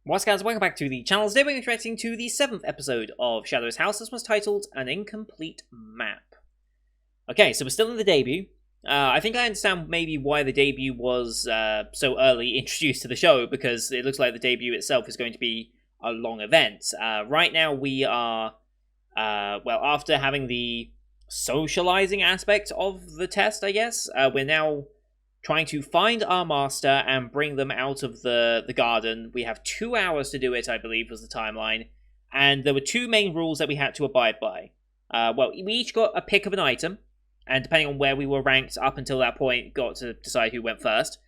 What's guys, welcome back to the channel. Today we're interacting to the 7th episode of Shadow's House. This was titled An Incomplete Map. Okay, so we're still in the debut. I think I understand maybe why the debut was so early introduced to the show, because it looks like the debut itself is going to be a long event. Right now we are, well, after having the socializing aspect of the test, I guess, we're now trying to find our master and bring them out of the garden. We have 2 hours to do it, I believe, was the timeline. And there were two main rules that we had to abide by. Well, we each got a pick of an item, and depending on where we were ranked up until that point, got to decide who went first.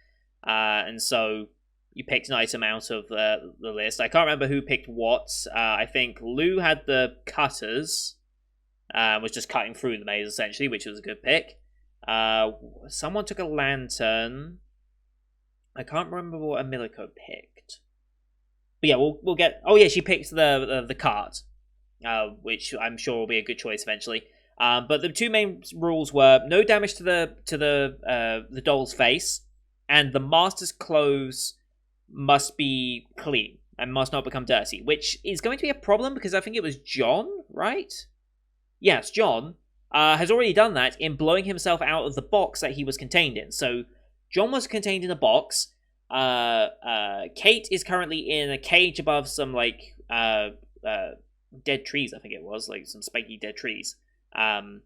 And so you picked an item out of the list. I can't remember who picked what. I think Lou had the cutters, was just cutting through the maze, essentially, which was a good pick. Someone took a lantern. I can't remember what Emilico picked. But yeah, we'll get. Oh yeah, she picked the cart, which I'm sure will be a good choice eventually. But the two main rules were no damage to the doll's face, and the master's clothes must be clean and must not become dirty, which is going to be a problem because I think it was John, right? Yes, John. Has already done that in blowing himself out of the box that he was contained in. So, John was contained in a box. Kate is currently in a cage above some, like, dead trees, I think it was. Like, some spiky dead trees. And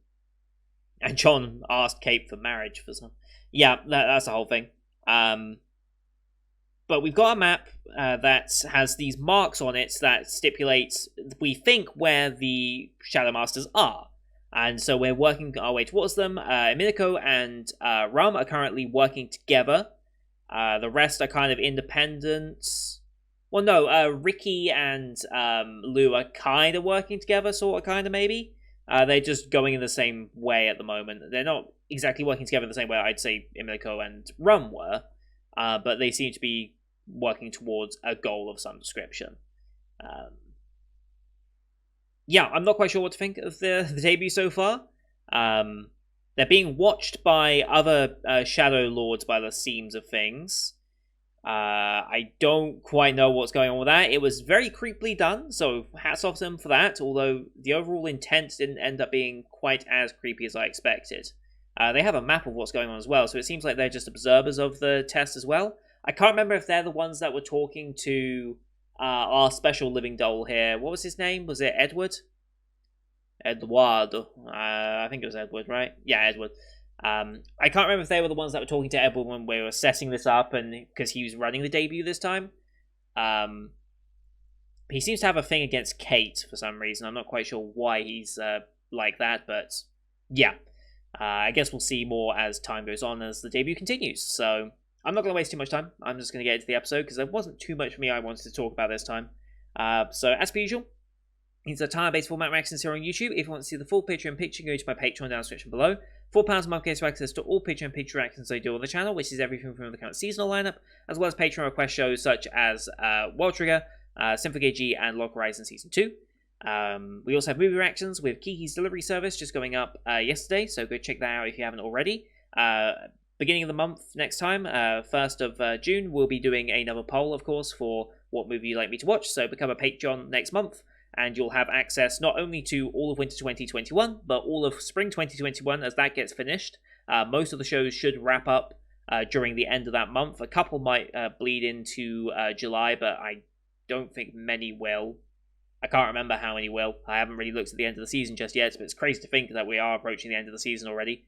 John asked Kate for marriage for some... Yeah, that's the whole thing. But we've got a map that has these marks on it that stipulates, we think, where the Shadow Masters are. And so we're working our way towards them. Emilico and Rum are currently working together. The rest are kind of independent. Well, no, Ricky and Lou are kind of working together, sort of, kind of, maybe. They're just going in the same way at the moment. They're not exactly working together in the same way I'd say Emilico and Rum were. But they seem to be working towards a goal of some description. Yeah, I'm not quite sure what to think of the debut so far. They're being watched by other Shadow Lords by the seams of things. I don't quite know what's going on with that. It was very creepily done, so hats off to them for that, although the overall intent didn't end up being quite as creepy as I expected. They have a map of what's going on as well, so it seems like they're just observers of the test as well. I can't remember if they're the ones that were talking to our special living doll here. What was his name? Was it Edward? Eduardo. I think it was Edward, right? Yeah, Edward. I can't remember if they were the ones that were talking to Edward when we were setting this up, and because he was running the debut this time. He seems to have a thing against Kate for some reason. I'm not quite sure why he's like that, but yeah. I guess we'll see more as time goes on as the debut continues. So I'm not going to waste too much time. I'm just going to get into the episode because there wasn't too much for me I wanted to talk about this time. So as per usual, it's a time-based format reactions here on YouTube. If you want to see the full Patreon picture, go to my Patreon down in the description below. £4 a month gets you access to all Patreon picture reactions I do on the channel, which is everything from the current seasonal lineup, as well as Patreon request shows such as World Trigger, Symphogy G, and Log Horizon Season 2. We also have movie reactions with Kiki's Delivery Service just going up yesterday, so go check that out if you haven't already. Beginning of the month next time, 1st of June, we'll be doing another poll, of course, for what movie you'd like me to watch, so become a Patreon next month, and you'll have access not only to all of Winter 2021, but all of Spring 2021 as that gets finished. Most of the shows should wrap up during the end of that month. A couple might bleed into July, but I don't think many will. I can't remember how many will. I haven't really looked at the end of the season just yet, but it's crazy to think that we are approaching the end of the season already.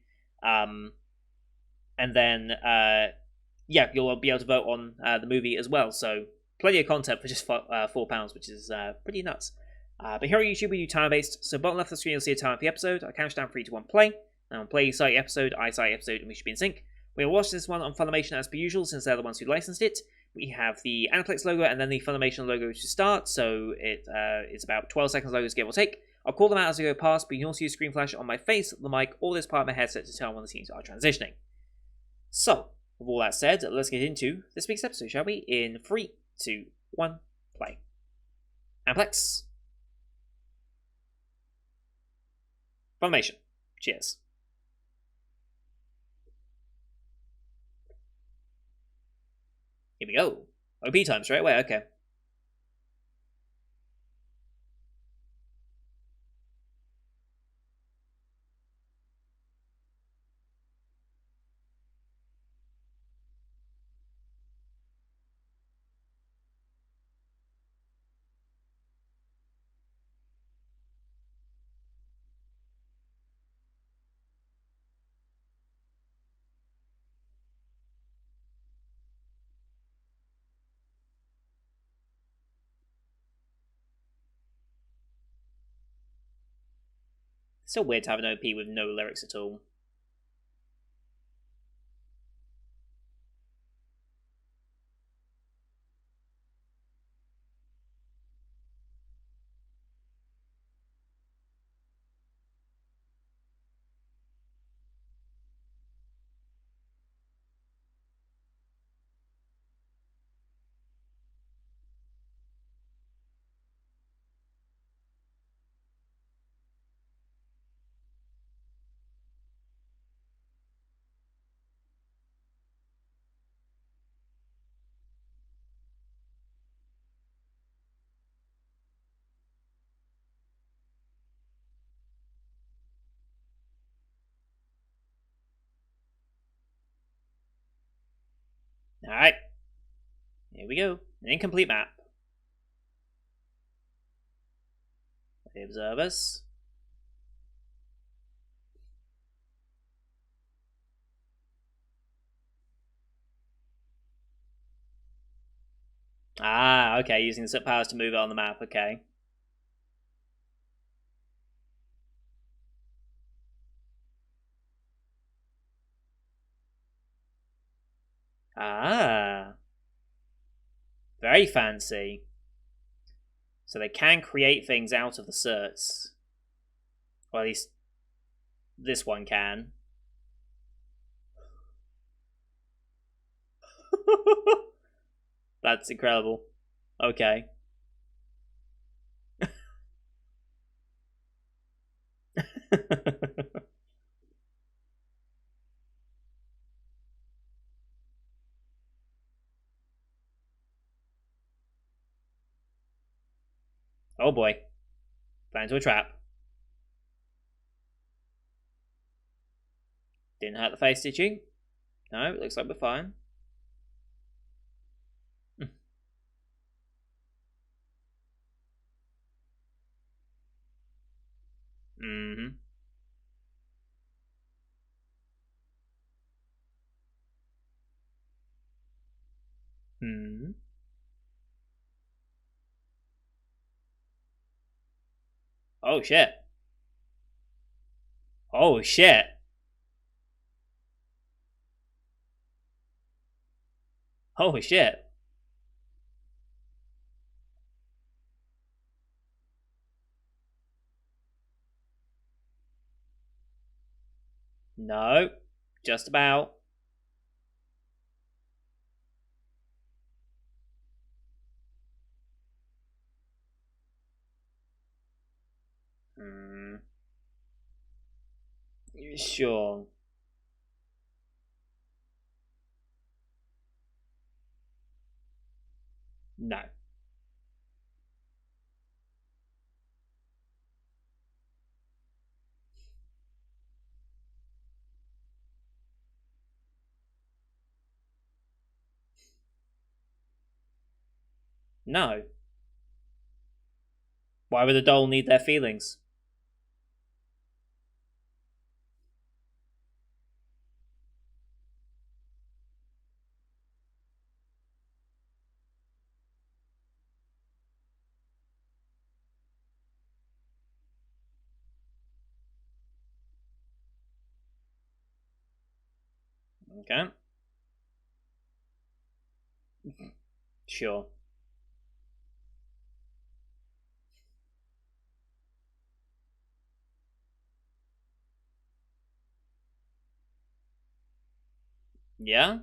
And then, yeah, you'll be able to vote on the movie as well. So, plenty of content for just £4, which is pretty nuts. But here on YouTube, we do time-based. So, bottom left of the screen, you'll see a time of the episode. I count down 3, 2, 1, play. And on play, you start the episode, I start the episode, and we should be in sync. We'll watch this one on Funimation as per usual, since they're the ones who licensed it. We have the Aniplex logo and then the Funimation logo to start, so it's about 12 seconds logos, give or take. I'll call them out as I go past, but you can also use screen flash on my face, the mic, or this part of my headset to tell when the scenes are transitioning. So, with all that said, let's get into this week's episode, shall we? In 3, 2, 1, play. Aniplex. Funimation. Cheers. Here we go. OP time straight away, okay. Still weird to have an OP with no lyrics at all. Alright. Here we go. An incomplete map. The observers. Ah, okay, using the powers to move it on the map, okay. Ah. Very fancy. So they can create things out of the certs. Or at least this one can. That's incredible. Okay. Oh boy. Fell into a trap. Didn't hurt the face, did you? No, it looks like we're fine. Mm-hmm. Mm-hmm. Oh shit. Oh shit. Holy shit. No. Just about. Mm. Sure. No. No. Why would a doll need their feelings? Okay. Sure. Yeah?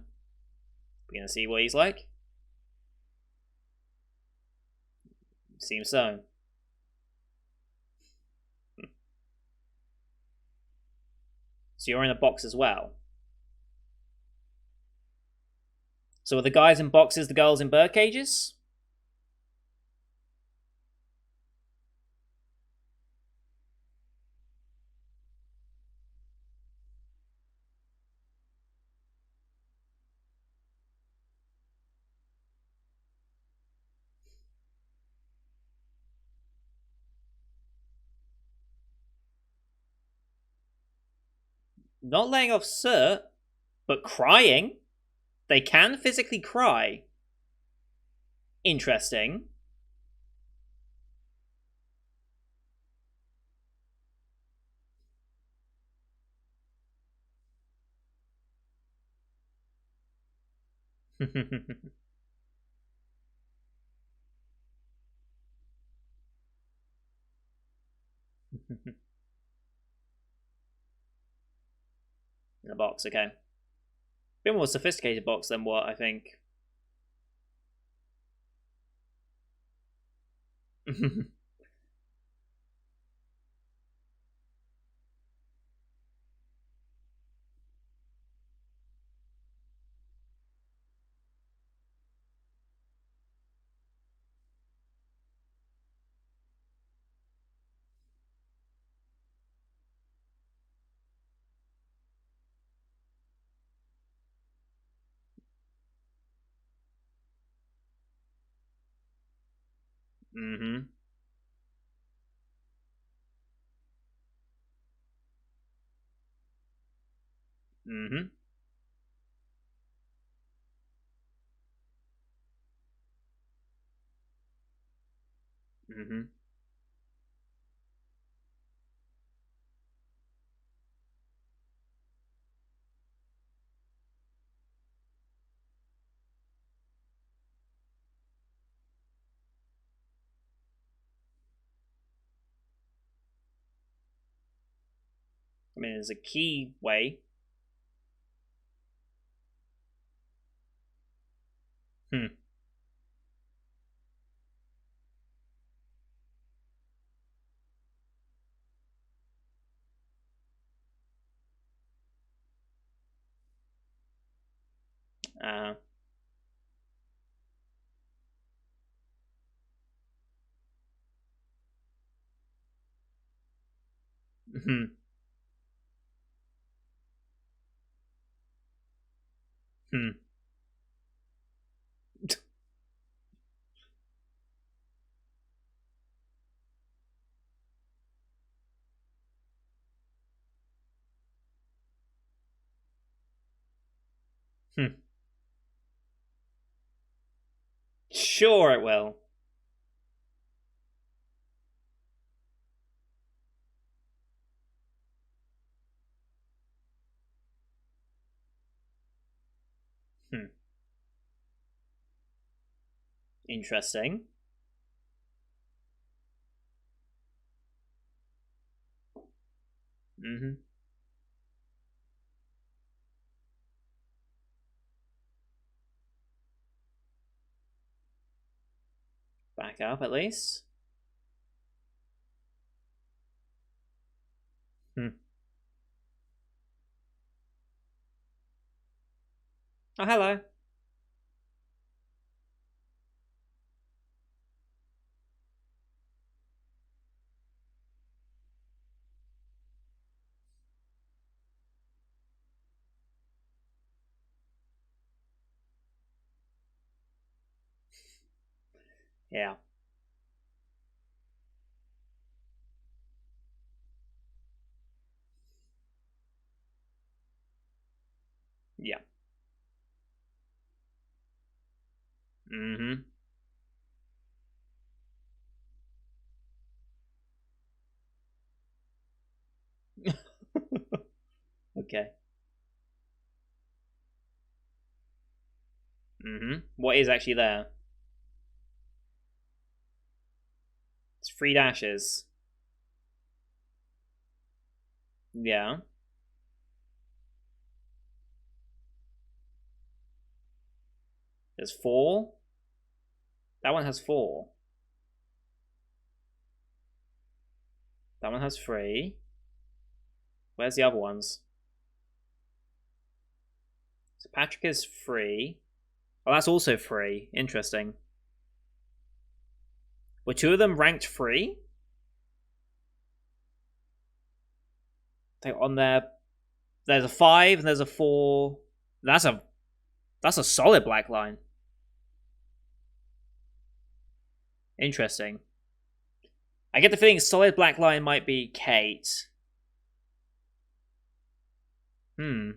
We're gonna see what he's like? Seems so. So you're in a box as well. So are the guys in boxes the girls in bird cages? Not laying off cert, but crying. They can physically cry. Interesting. In a box, okay. Bit more sophisticated box than what I think. Mm-hmm. Mm-hmm. Mm-hmm. I mean, there's a key way. Hmm. Uh. Hmm. Hmm. Hmm. Sure, it will. Hmm. Interesting. Mm-hmm. Back up at least. Hmm. Oh, hello. Yeah. Yeah. Mm-hmm. Okay. Mm-hmm. What is actually there? It's 3 dashes. Yeah. There's 4. That one has 4. That one has 3. Where's the other ones? So Patrick is 3. Oh, that's also 3. Interesting. Were 2 of them ranked 3? They're on there. There's a 5 and there's a 4. That's a that's a solid black line. Interesting. I get the feeling solid black line might be Kate. Hmm.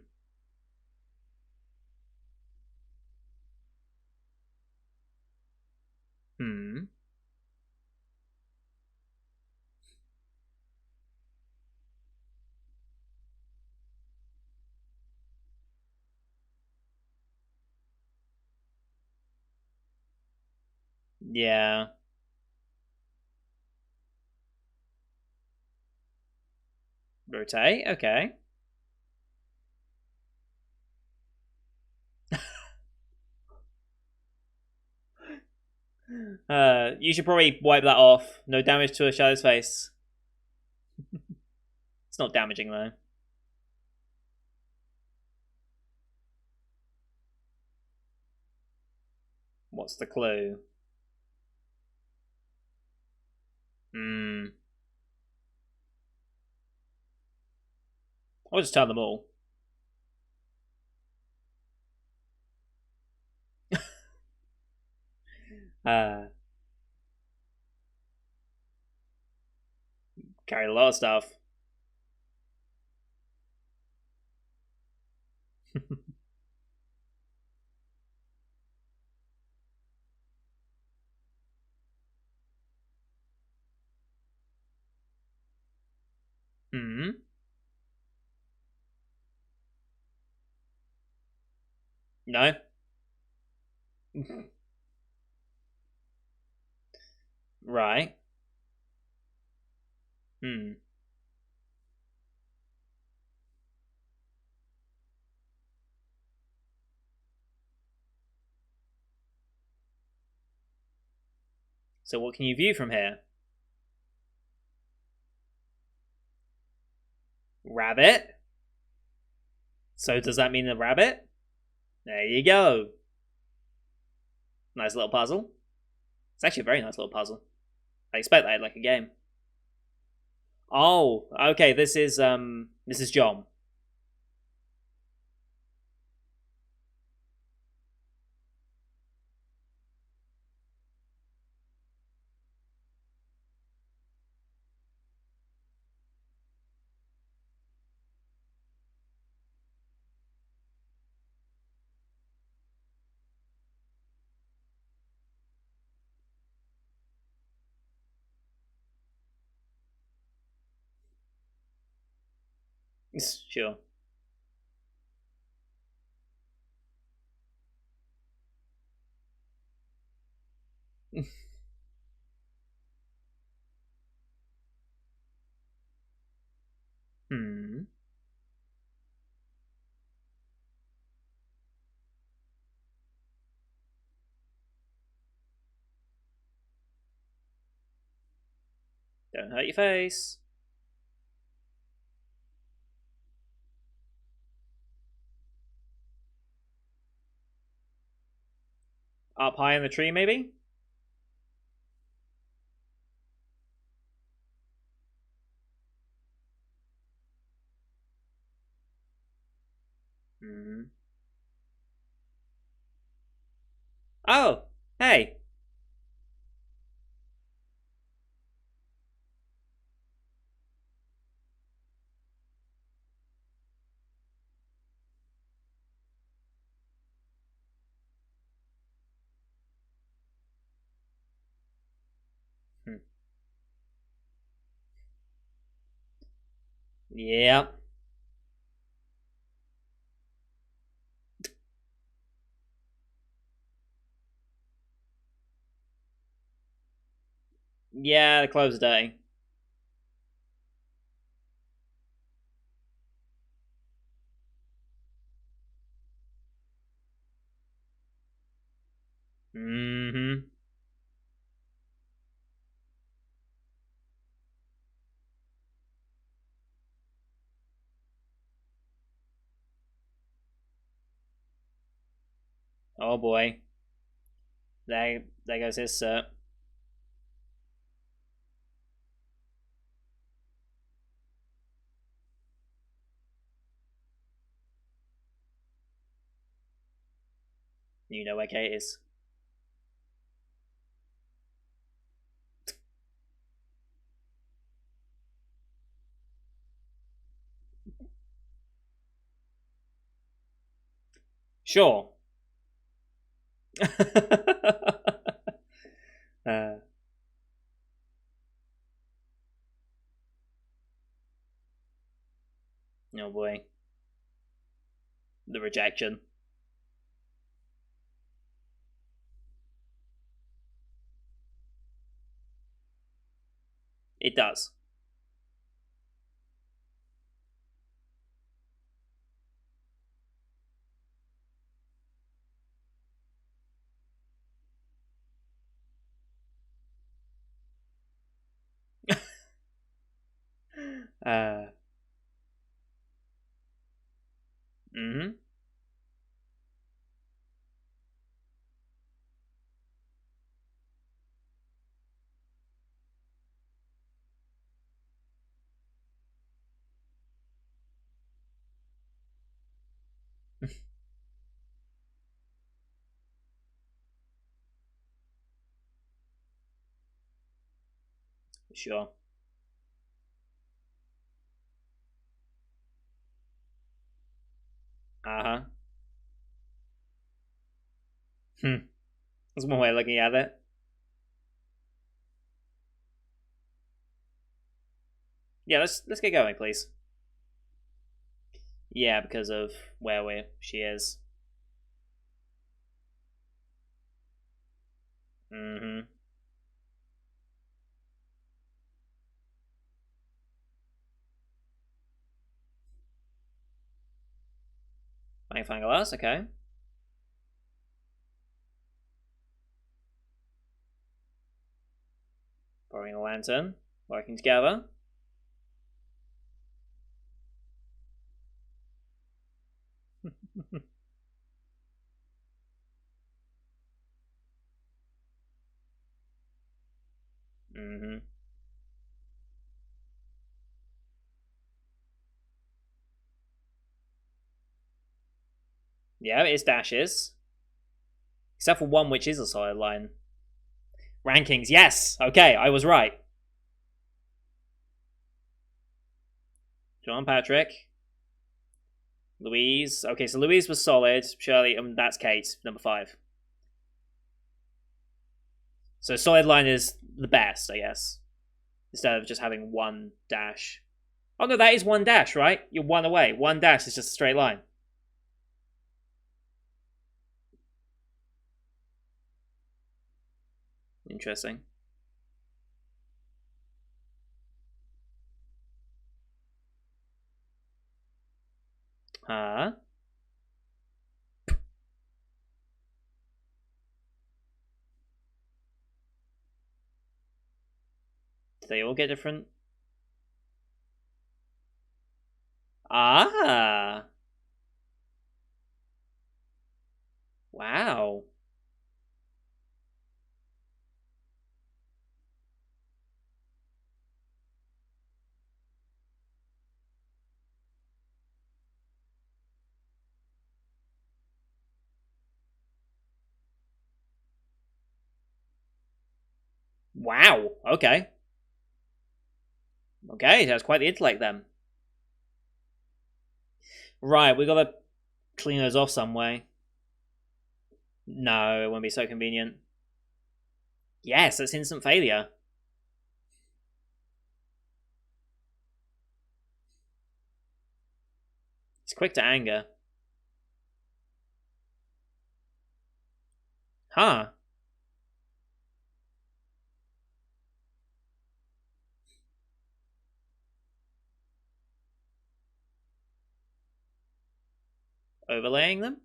Hmm. Yeah. Rotate. Okay. You should probably wipe that off. No damage to a shadow's face. It's not damaging though. What's the clue? Hmm. I'll just turn them all. Uh, Carried a lot of stuff. Hmm. No. Right. Hmm. So what can you view from here? Rabbit. So does that mean a rabbit? There you go. Nice little puzzle. It's actually a very nice little puzzle. I expect that like a game. Oh, okay. This is John. Sure. Hmm. Don't hurt your face. Up high in the tree, maybe? Hmm. Oh, hey. Hmm. Yeah. Yeah, the clothes are dirty. Mm-hmm. Oh boy. There goes his cert. You know where Kate is. Sure. uh, oh boy. The rejection. It does. Uh, mm-hmm. Sure. Uh-huh. Hmm. That's one way of looking at it. Yeah, let's get going, please. Yeah, because of where she is. Mm-hmm. Magnifying glass, okay. Borrowing a lantern. Working together. Mm-hmm. Yeah, it's dashes. Except for one which is a solid line. Rankings, yes! Okay, I was right. John Patrick. Louise. Okay, so Louise was solid. Shirley, that's Kate, number 5. So solid line is the best, I guess. Instead of just having one dash. Oh no, that is one dash, right? You're one away. One dash is just a straight line. Interesting. Huh? Do they all get different? Ah! Wow. Wow. Okay. Okay, that's quite the intellect then. Right, we gotta clean those off some way. No, it won't be so convenient. Yes, that's instant failure. It's quick to anger. Huh. Overlaying them?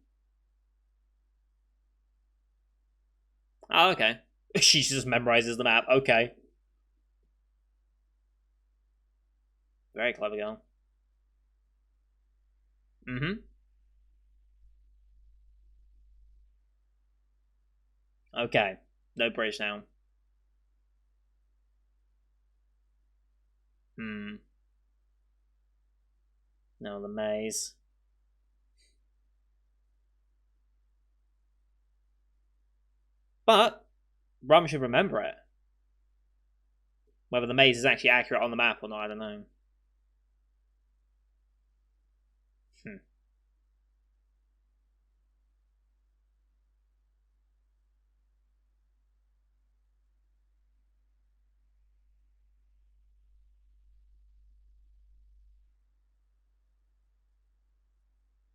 Oh, okay. She just memorizes the map. Okay. Very clever girl. Mm-hmm. Okay. No bridge now. Hmm. No, the maze. But Rum should remember it. Whether the maze is actually accurate on the map or not, I don't know. Hmm.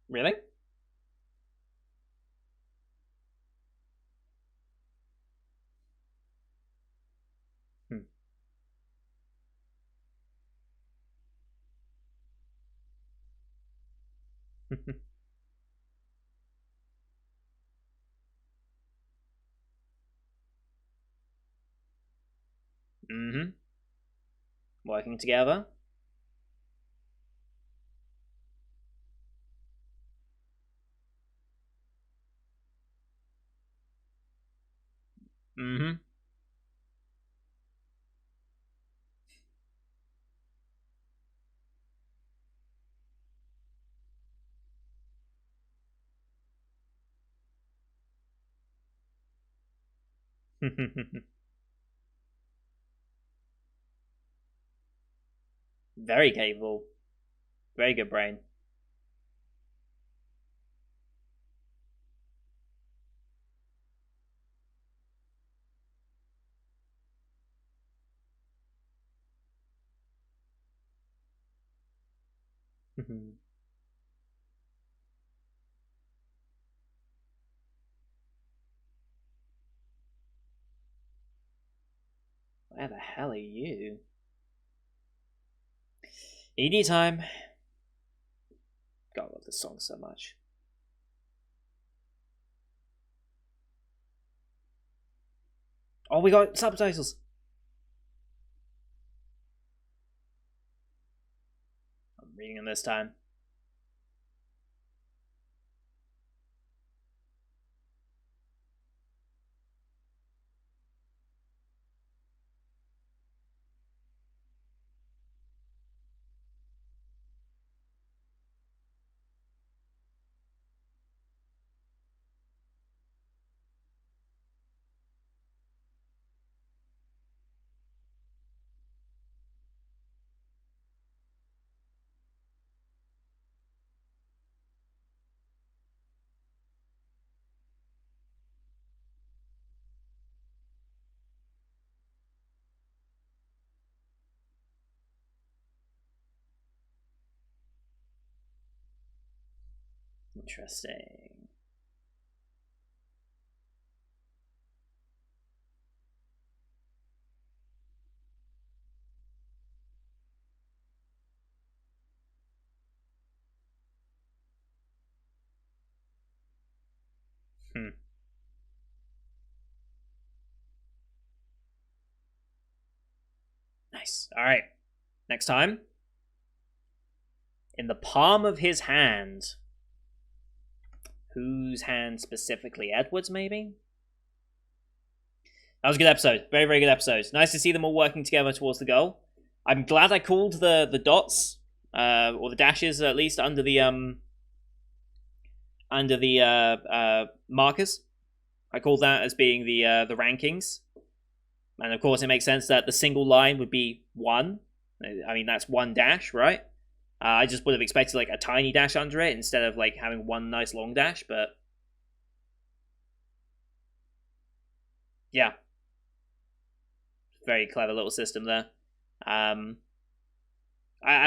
Really? Hmm. Mm-hmm. Working together. Mm-hmm. Very capable. Very good brain. Where the hell are you? ED time. God, I love this song so much. Oh, we got subtitles. I'm reading them this time. Interesting. Hmm. Nice. All right. Next time. In the palm of his hand. Whose hand specifically? Edward's, maybe? That was a good episode. Very, very good episode. Nice to see them all working together towards the goal. I'm glad I called the dots, or the dashes at least, under the markers. I called that as being the rankings. And of course, it makes sense that the single line would be 1. I mean, that's 1 dash, right? I just would have expected like a tiny dash under it instead of like having 1 nice long dash, but yeah, very clever little system there. At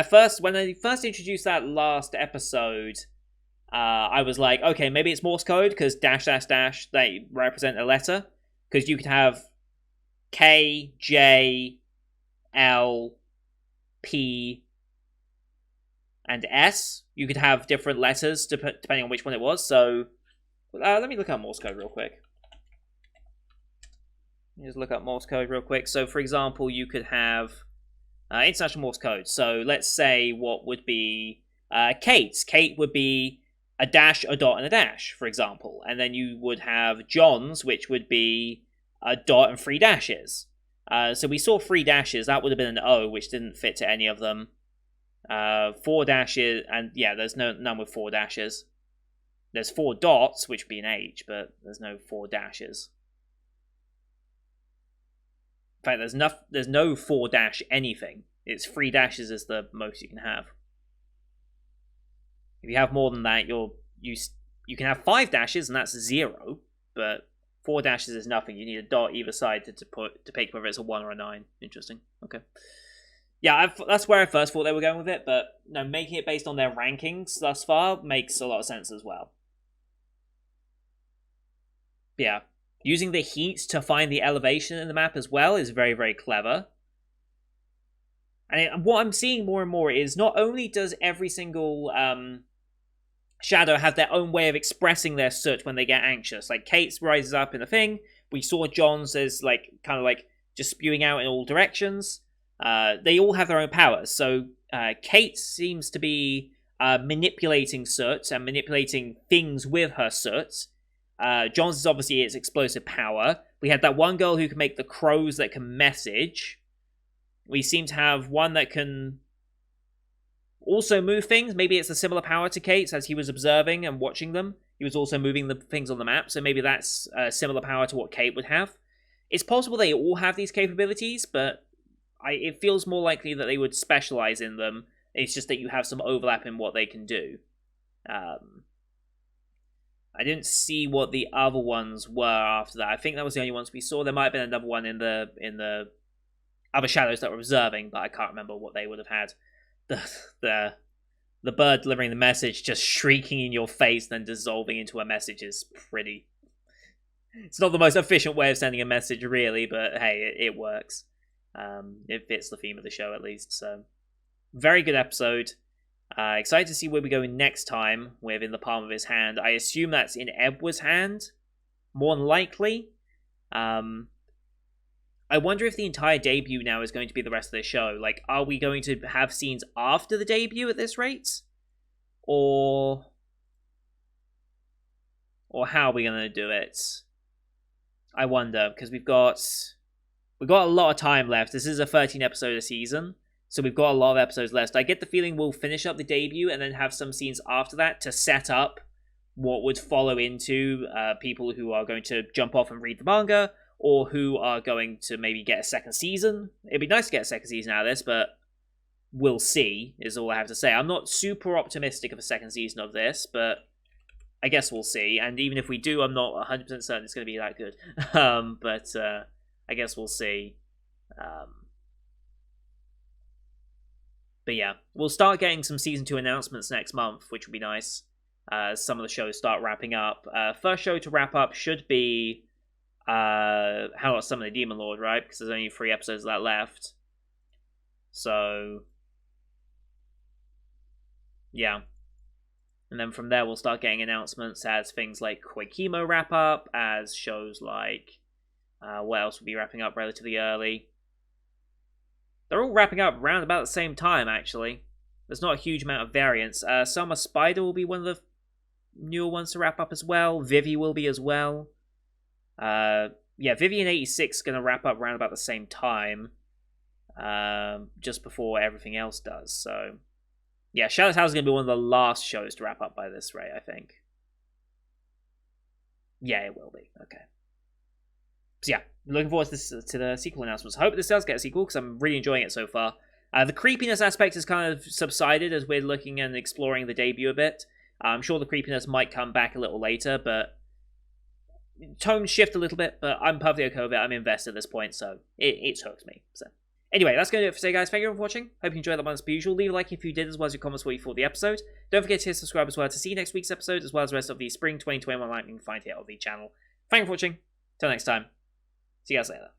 first, when they first introduced that last episode, I was like, okay, maybe it's Morse code because dash dash dash they represent a letter, because you could have K, J, L, P, and S. You could have different letters depending on which one it was. So let me look up Morse code real quick. Just look up Morse code real quick. So, for example, you could have international Morse code. So, let's say what would be Kate's. Kate would be a dash, a dot, and a dash, for example. And then you would have John's, which would be a dot and 3 dashes. So we saw 3 dashes. That would have been an O, which didn't fit to any of them. 4 dashes, and yeah, there's none with 4 dashes. There's 4 dots, which would be an H, but there's no 4 dashes. In fact, there's no 4 dash anything. It's 3 dashes is the most you can have. If you have more than that, you can have 5 dashes, and that's 0. But 4 dashes is nothing. You need a dot either side to pick whether it's a 1 or a 9. Interesting. Okay. Yeah, that's where I first thought they were going with it, but no, making it based on their rankings thus far makes a lot of sense as well. Yeah. Using the heat to find the elevation in the map as well is very, very clever. And what I'm seeing more and more is not only does every single Shadow have their own way of expressing their soot when they get anxious. Like, Kate's rises up in a thing. We saw John's as, like, kind of like just spewing out in all directions. They all have their own powers. So Kate seems to be manipulating soot and manipulating things with her soot. John's is obviously its explosive power. We had that one girl who can make the crows that can message. We seem to have one that can also move things. Maybe it's a similar power to Kate's as he was observing and watching them. He was also moving the things on the map, so maybe that's a similar power to what Kate would have. It's possible they all have these capabilities, but it feels more likely that they would specialize in them. It's just that you have some overlap in what they can do. I didn't see what the other ones were after that. I think that was the only ones we saw. There might have been another one in the other shadows that were observing, but I can't remember what they would have had. The bird delivering the message just shrieking in your face, then dissolving into a message is pretty... It's not the most efficient way of sending a message, really, but hey, it works. It fits the theme of the show, at least. So, very good episode. Excited to see where we go next time with In the Palm of His Hand. I assume that's in Edward's hand, more than likely. I wonder if the entire debut now is going to be the rest of the show. Like, are we going to have scenes after the debut at this rate? Or how are we going to do it? I wonder, because we've got a lot of time left. This is a 13 episode a season, so we've got a lot of episodes left. I get the feeling we'll finish up the debut and then have some scenes after that to set up what would follow into people who are going to jump off and read the manga, or who are going to maybe get a second season. It'd be nice to get a second season out of this, but we'll see, is all I have to say. I'm not super optimistic of a second season of this, but I guess we'll see. And even if we do, I'm not 100% certain it's going to be that good. But I guess we'll see. But yeah, we'll start getting some Season 2 announcements next month, which would be nice. Some of the shows start wrapping up. First show to wrap up should be How Not Summon the Demon Lord, right? Because there's only 3 episodes of that left. So, yeah. And then from there, we'll start getting announcements as things like Koikimo wrap up, as shows like... what else will be wrapping up relatively early? They're all wrapping up around about the same time, actually. There's not a huge amount of variance. Summer Spider will be one of the newer ones to wrap up as well. Vivi will be as well. Yeah, Vivi and 86 is going to wrap up around about the same time. Just before everything else does, so... Yeah, Shadow's House is going to be one of the last shows to wrap up by this rate, I think. Yeah, it will be. Okay. So yeah, looking forward to the sequel announcements. I hope this does get a sequel, because I'm really enjoying it so far. The creepiness aspect has kind of subsided as we're looking and exploring the debut a bit. I'm sure the creepiness might come back a little later, but... Tones shift a little bit, but I'm perfectly okay with it. I'm invested at this point, so it's hooked me. So... Anyway, that's going to do it for today, guys. Thank you for watching. Hope you enjoyed that one as per usual. Leave a like if you did, as well as your comments what you thought of the episode. Don't forget to hit subscribe as well to see next week's episode, as well as the rest of the Spring 2021 lineup you can find here on the channel. Thank you for watching. Till next time. See you guys later.